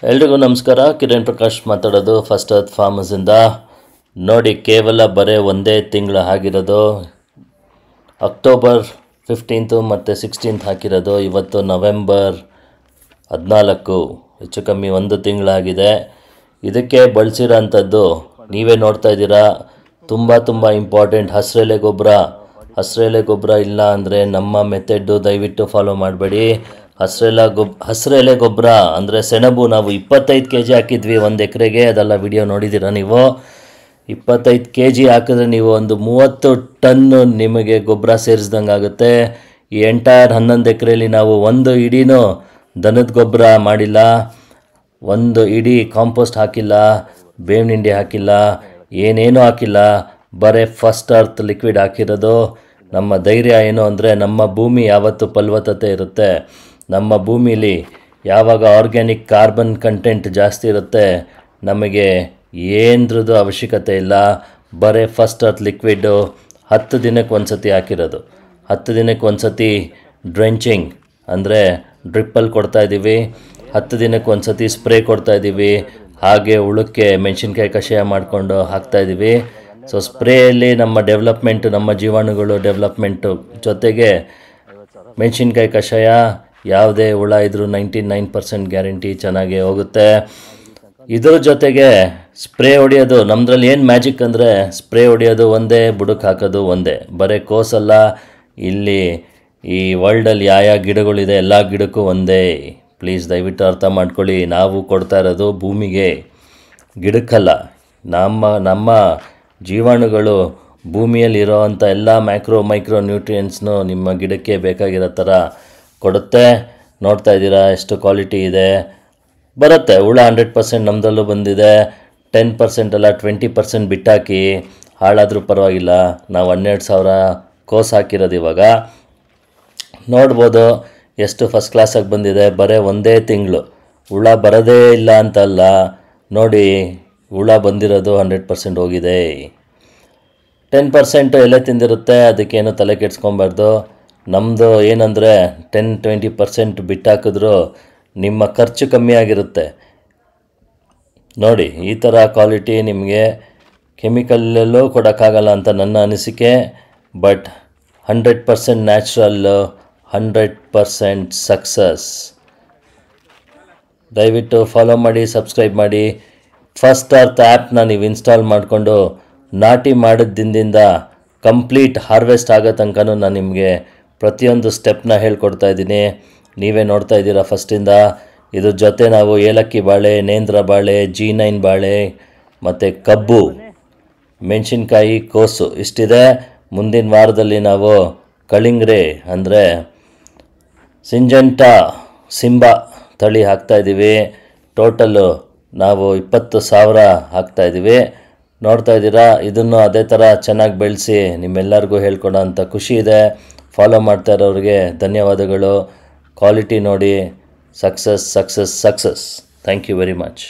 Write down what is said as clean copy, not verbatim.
ಎಲ್ರಿಗೂ ನಮಸ್ಕಾರ. ಕಿರಣ್ ಪ್ರಕಾಶ್ ಮಾತಾಡೋದು ಫಸ್ಟ್ ಅರ್ತ್ ಫಾರ್ಮರ್ಸಿಂದ. ನೋಡಿ, ಕೇವಲ ಬರೀ ಒಂದೇ ತಿಂಗಳು ಆಗಿರೋದು. ಅಕ್ಟೋಬರ್ 15 ಮತ್ತು 16 ಹಾಕಿರೋದು. ಇವತ್ತು ನವೆಂಬರ್ 14, ಹೆಚ್ಚು ಕಮ್ಮಿ ಒಂದು ತಿಂಗಳಾಗಿದೆ. ಇದಕ್ಕೆ ಬಳಸಿರೋ ಅಂಥದ್ದು ನೀವೇ ನೋಡ್ತಾ ಇದ್ದೀರಾ. ತುಂಬ ಇಂಪಾರ್ಟೆಂಟ್ ಹಸಿರೆಲೆ ಗೊಬ್ಬರ ಇಲ್ಲ ಅಂದರೆ ನಮ್ಮ ಮೆಥೆಡ್ಡು ದಯವಿಟ್ಟು ಫಾಲೋ ಮಾಡಬೇಡಿ. ಹಸಿರೆಲೆ ಗೊಬ್ಬರ ಅಂದರೆ ಸೆಣಬು. ನಾವು 25 kg ಹಾಕಿದ್ವಿ ಒಂದು ಎಕರೆಗೆ. ಅದೆಲ್ಲ ವಿಡಿಯೋ ನೋಡಿದ್ದೀರಾ ನೀವು. 25 kg ಹಾಕಿದ್ರೆ ನೀವು ಒಂದು 30 ಟನ್ನು ನಿಮಗೆ ಗೊಬ್ಬರ ಸೇರಿಸ್ದಂಗೆ ಆಗುತ್ತೆ. ಈ ಎಂಟೈರ್ 11 ಎಕರೆಯಲ್ಲಿ ನಾವು ಒಂದು ಇಡೀನೂ ದನದ ಗೊಬ್ಬರ ಮಾಡಿಲ್ಲ, ಒಂದು ಇಡೀ ಕಾಂಪೋಸ್ಟ್ ಹಾಕಿಲ್ಲ, ಬೇವಿನ ಹಿಂಡಿ ಹಾಕಿಲ್ಲ, ಏನೇನೂ ಹಾಕಿಲ್ಲ. ಬರೀ ಫಸ್ಟ್ ಅರ್ತ್ ಲಿಕ್ವಿಡ್ ಹಾಕಿರೋದು. ನಮ್ಮ ಧೈರ್ಯ ಏನು ಅಂದರೆ ನಮ್ಮ ಭೂಮಿ ಯಾವತ್ತು ಫಲವತ್ತತೆ ಇರುತ್ತೆ. ನಮ್ಮ ಭೂಮಿಲಿ ಯಾವಾಗ ಆರ್ಗ್ಯಾನಿಕ್ ಕಾರ್ಬನ್ ಕಂಟೆಂಟ್ ಜಾಸ್ತಿ ಇರುತ್ತೆ, ನಮಗೆ ಏನರದ್ದು ಅವಶ್ಯಕತೆ ಇಲ್ಲ. ಬರೀ ಫಸ್ಟ್ ಅರ್ತ್ ಲಿಕ್ವಿಡ್ಡು 10 ದಿನಕ್ಕೆ ಒಂದು ಸತಿ ಹಾಕಿರೋದು. 10 ದಿನಕ್ಕೆ ಒಂದು ಸತಿ ಡ್ರೆಂಚಿಂಗ್ ಅಂದರೆ ಡ್ರಿಪ್ಪಲ್ಲಿ ಕೊಡ್ತಾಯಿದ್ದೀವಿ. 10 ದಿನಕ್ಕೆ ಒಂದು ಸತಿ ಸ್ಪ್ರೇ ಕೊಡ್ತಾಯಿದ್ದೀವಿ. ಹಾಗೆ ಉಳುಕ್ಕೆ ಮೆಣಸಿನ್ಕಾಯಿ ಕಷಾಯ ಮಾಡಿಕೊಂಡು ಹಾಕ್ತಾಯಿದ್ದೀವಿ. ಸೊ ಸ್ಪ್ರೇಯಲ್ಲಿ ನಮ್ಮ ಡೆವಲಪ್ಮೆಂಟು, ನಮ್ಮ ಜೀವಾಣುಗಳು ಡೆವಲಪ್ಮೆಂಟು ಜೊತೆಗೆ ಮೆಣಸಿನ್ಕಾಯಿ ಕಷಾಯ ಯಾವುದೇ ಹುಳ ಇದ್ದರೂ 99% ಗ್ಯಾರಂಟಿ ಚೆನ್ನಾಗಿ ಹೋಗುತ್ತೆ. ಇದ್ರ ಜೊತೆಗೆ ಸ್ಪ್ರೇ ಹೊಡೆಯೋದು ನಮ್ಮದ್ರಲ್ಲಿ ಏನು ಮ್ಯಾಜಿಕ್ ಅಂದರೆ, ಸ್ಪ್ರೇ ಹೊಡೆಯೋದು ಒಂದೇ, ಬುಡಕ್ಕೆ ಹಾಕೋದು ಒಂದೇ. ಬರೀ ಕೋಸಲ್ಲ, ಇಲ್ಲಿ ಈ ವರ್ಲ್ಡಲ್ಲಿ ಯಾವ ಗಿಡಗಳಿದೆ ಎಲ್ಲ ಗಿಡಕ್ಕೂ ಒಂದೇ. ಪ್ಲೀಸ್ ದಯವಿಟ್ಟು ಅರ್ಥ ಮಾಡ್ಕೊಳ್ಳಿ. ನಾವು ಕೊಡ್ತಾ ಇರೋದು ಭೂಮಿಗೆ, ಗಿಡಕ್ಕಲ್ಲ. ನಮ್ಮ ಜೀವಾಣುಗಳು ಭೂಮಿಯಲ್ಲಿರೋ ಅಂಥ ಎಲ್ಲ ಮೈಕ್ರೋ ನ್ಯೂಟ್ರಿಯೆಂಟ್ಸ್ನು ನಿಮ್ಮ ಗಿಡಕ್ಕೆ ಬೇಕಾಗಿರೋ ಥರ ಕೊಡುತ್ತೆ. ನೋಡ್ತಾ ಇದ್ದೀರಾ ಎಷ್ಟು ಕ್ವಾಲಿಟಿ ಇದೆ. ಬರುತ್ತೆ ಹುಳ 100% ನಮ್ಮದಲ್ಲೂ ಬಂದಿದೆ. 10% ಅಲ್ಲ 20% ಬಿಟ್ಟಾಕಿ, ಹಾಳಾದರೂ ಪರವಾಗಿಲ್ಲ. ನಾವು 12,000 ಕೋಸ್ ಹಾಕಿರೋದು. ಇವಾಗ ನೋಡ್ಬೋದು ಎಷ್ಟು ಫಸ್ಟ್ ಕ್ಲಾಸಾಗಿ ಬಂದಿದೆ. ಬರೀ ಒಂದೇ ತಿಂಗಳು. ಹುಳ ಬರೋದೇ ಇಲ್ಲ ಅಂತಲ್ಲ, ನೋಡಿ ಹುಳ ಬಂದಿರೋದು 100% ಹೋಗಿದೆ. 10% ಎಲೆ ತಿಂದಿರುತ್ತೆ, ಅದಕ್ಕೇನು ತಲೆ ಕೆಡ್ಸ್ಕೊಬಾರ್ದು. ನಮ್ಮದು ಏನಂದರೆ 10-20% ಬಿಟ್ಟಾಕಿದ್ರೂ ನಿಮ್ಮ ಖರ್ಚು ಕಮ್ಮಿ ಆಗಿರುತ್ತೆ. ನೋಡಿ, ಈ ಥರ ಕ್ವಾಲಿಟಿ ನಿಮಗೆ ಕೆಮಿಕಲ್ಲಲ್ಲೂ ಕೊಡೋಕ್ಕಾಗಲ್ಲ ಅಂತ ನನ್ನ ಅನಿಸಿಕೆ. But 100% natural, 100% success. ದಯವಿಟ್ಟು ಫಾಲೋ ಮಾಡಿ, ಸಬ್ಸ್ಕ್ರೈಬ್ ಮಾಡಿ. ಫಸ್ಟ್ ಅರ್ತ್ ಆ್ಯಪ್ನ ನೀವು ಇನ್ಸ್ಟಾಲ್ ಮಾಡಿಕೊಂಡು ನಾಟಿ ಮಾಡಿದ ದಿನದಿಂದ ಕಂಪ್ಲೀಟ್ ಹಾರ್ವೆಸ್ಟ್ ಆಗೋ ತನಕನೂ ನಾನು ನಿಮಗೆ ಪ್ರತಿಯೊಂದು ಸ್ಟೆಪ್ನ ಹೇಳ್ಕೊಡ್ತಾ ಇದ್ದೀನಿ. ನೀವೇ ನೋಡ್ತಾ ಇದ್ದೀರಾ ಫಸ್ಟಿಂದ. ಇದ್ರ ಜೊತೆ ನಾವು ಏಲಕ್ಕಿ ಬಾಳೆ, ನೇಂದ್ರ ಬಾಳೆ, G9 ಬಾಳೆ ಮತ್ತು ಕಬ್ಬು, ಮೆಣಸಿನ್ಕಾಯಿ, ಕೋಸು ಇಷ್ಟಿದೆ. ಮುಂದಿನ ವಾರದಲ್ಲಿ ನಾವು ಕಳಿಂಗ್ರೆ ಅಂದರೆ ಸಿಂಜೆಂಟಾ ಸಿಂಬಾ ತಳಿ ಹಾಕ್ತಾಯಿದ್ದೀವಿ. ಟೋಟಲ್ಲು ನಾವು 20,000 ಹಾಕ್ತಾಯಿದ್ದೀವಿ. ನೋಡ್ತಾ ಇದ್ದೀರಾ. ಇದನ್ನು ಅದೇ ಥರ ಚೆನ್ನಾಗಿ ಬೆಳೆಸಿ ನಿಮ್ಮೆಲ್ಲರಿಗೂ ಹೇಳ್ಕೊಡೋ ಅಂಥ ಖುಷಿ ಇದೆ. ಫಾಲೋ ಮಾಡ್ತಾ ಇರೋರಿಗೆ ಧನ್ಯವಾದಗಳು. ಕ್ವಾಲಿಟಿ ನೋಡಿ, success. Thank you very much.